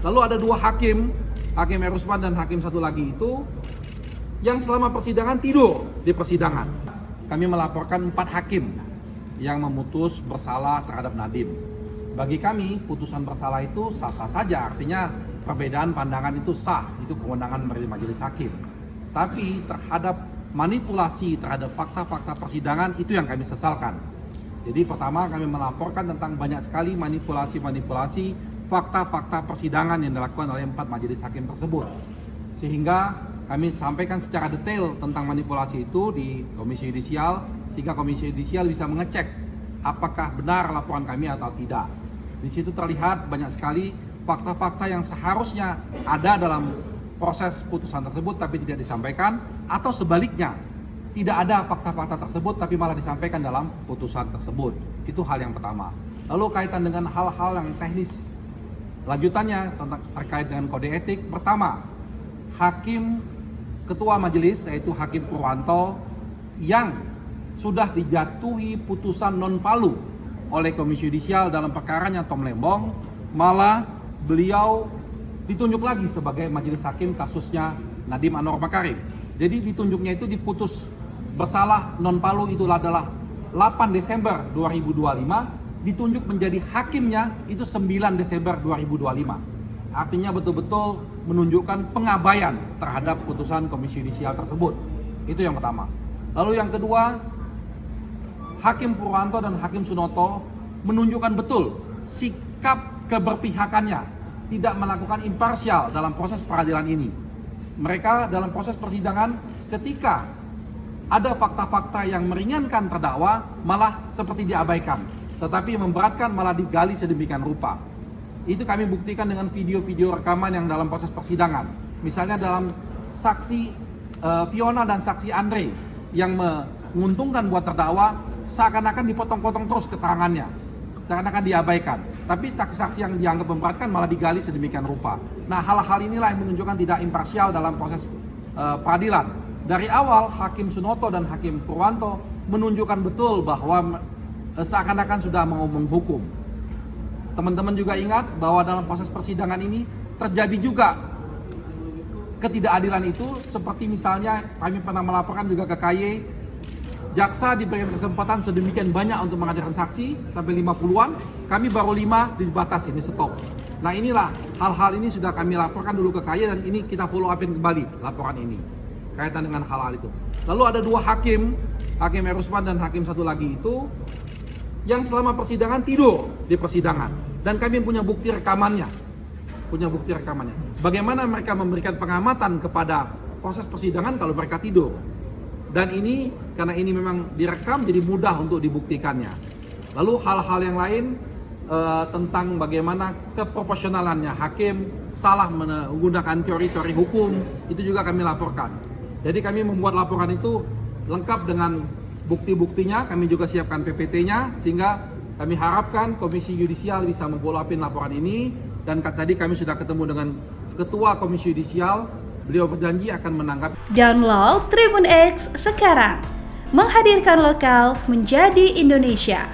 Lalu ada dua hakim, Hakim Erusman dan hakim satu lagi itu yang selama persidangan tidur di persidangan. Kami melaporkan 4 hakim yang memutus bersalah terhadap Nadiem. Bagi kami putusan bersalah itu sah-sah saja, artinya perbedaan pandangan itu sah, itu kewenangan dari majelis hakim. Tapi terhadap manipulasi terhadap fakta-fakta persidangan itu yang kami sesalkan. Jadi pertama kami melaporkan tentang banyak sekali manipulasi fakta-fakta persidangan yang dilakukan oleh 4 majelis hakim tersebut. Sehingga kami sampaikan secara detail tentang manipulasi itu di Komisi Yudisial, sehingga Komisi Yudisial bisa mengecek apakah benar laporan kami atau tidak. Di situ terlihat banyak sekali fakta-fakta yang seharusnya ada dalam proses putusan tersebut tapi tidak disampaikan, atau sebaliknya tidak ada fakta-fakta tersebut tapi malah disampaikan dalam putusan tersebut. Itu hal yang pertama. Lalu kaitan dengan hal-hal yang teknis lanjutannya terkait dengan kode etik, pertama, hakim ketua majelis yaitu Hakim Purwanto yang sudah dijatuhi putusan non palu oleh Komisi Yudisial dalam perkaranya Tom Lembong, malah beliau ditunjuk lagi sebagai majelis hakim kasusnya Nadiem Anwar Makarim. Jadi ditunjuknya itu diputus bersalah non palu itu adalah 8 Desember 2025, ditunjuk menjadi hakimnya itu 9 Desember 2025. Artinya betul-betul menunjukkan pengabaian terhadap putusan Komisi Yudisial tersebut. Itu yang pertama. Lalu yang kedua, Hakim Purwanto dan Hakim Sunoto menunjukkan betul sikap keberpihakannya, tidak melakukan imparsial dalam proses peradilan ini. Mereka dalam proses persidangan ketika ada fakta-fakta yang meringankan terdakwa malah seperti diabaikan, tetapi memberatkan malah digali sedemikian rupa. Itu kami buktikan dengan video-video rekaman yang dalam proses persidangan. Misalnya dalam saksi Fiona dan saksi Andre yang menguntungkan buat terdakwa, seakan-akan dipotong-potong terus keterangannya, seakan-akan diabaikan. Tapi saksi-saksi yang dianggap memberatkan malah digali sedemikian rupa. Nah, hal-hal inilah yang menunjukkan tidak imparsial dalam proses peradilan. Dari awal Hakim Sunoto dan Hakim Purwanto menunjukkan betul bahwa seakan-akan sudah mau menghukum. Teman-teman juga ingat bahwa dalam proses persidangan ini terjadi juga ketidakadilan itu, seperti misalnya kami pernah melaporkan juga ke KY, jaksa diberikan kesempatan sedemikian banyak untuk menghadirkan saksi sampai 50-an, kami baru 5 dibatasi, di stop. Nah, inilah hal-hal ini sudah kami laporkan dulu ke KY dan ini kita follow upin kembali laporan ini kaitan dengan hal-hal itu. Lalu ada 2 hakim, Hakim Erusman dan hakim satu lagi itu yang selama persidangan tidur di persidangan, dan kami punya bukti rekamannya. Bagaimana mereka memberikan pengamatan kepada proses persidangan kalau mereka tidur. Dan ini karena ini memang direkam jadi mudah untuk dibuktikannya. Lalu hal-hal yang lain tentang bagaimana keproporsionalannya hakim salah menggunakan teori-teori hukum itu juga kami laporkan. Jadi kami membuat laporan itu lengkap dengan bukti-buktinya, kami juga siapkan PPT-nya, sehingga kami harapkan Komisi Yudisial bisa memfollow upin laporan ini. Dan tadi kami sudah ketemu dengan Ketua Komisi Yudisial, beliau berjanji akan menanggapi. Download Tribun X sekarang, menghadirkan lokal menjadi Indonesia.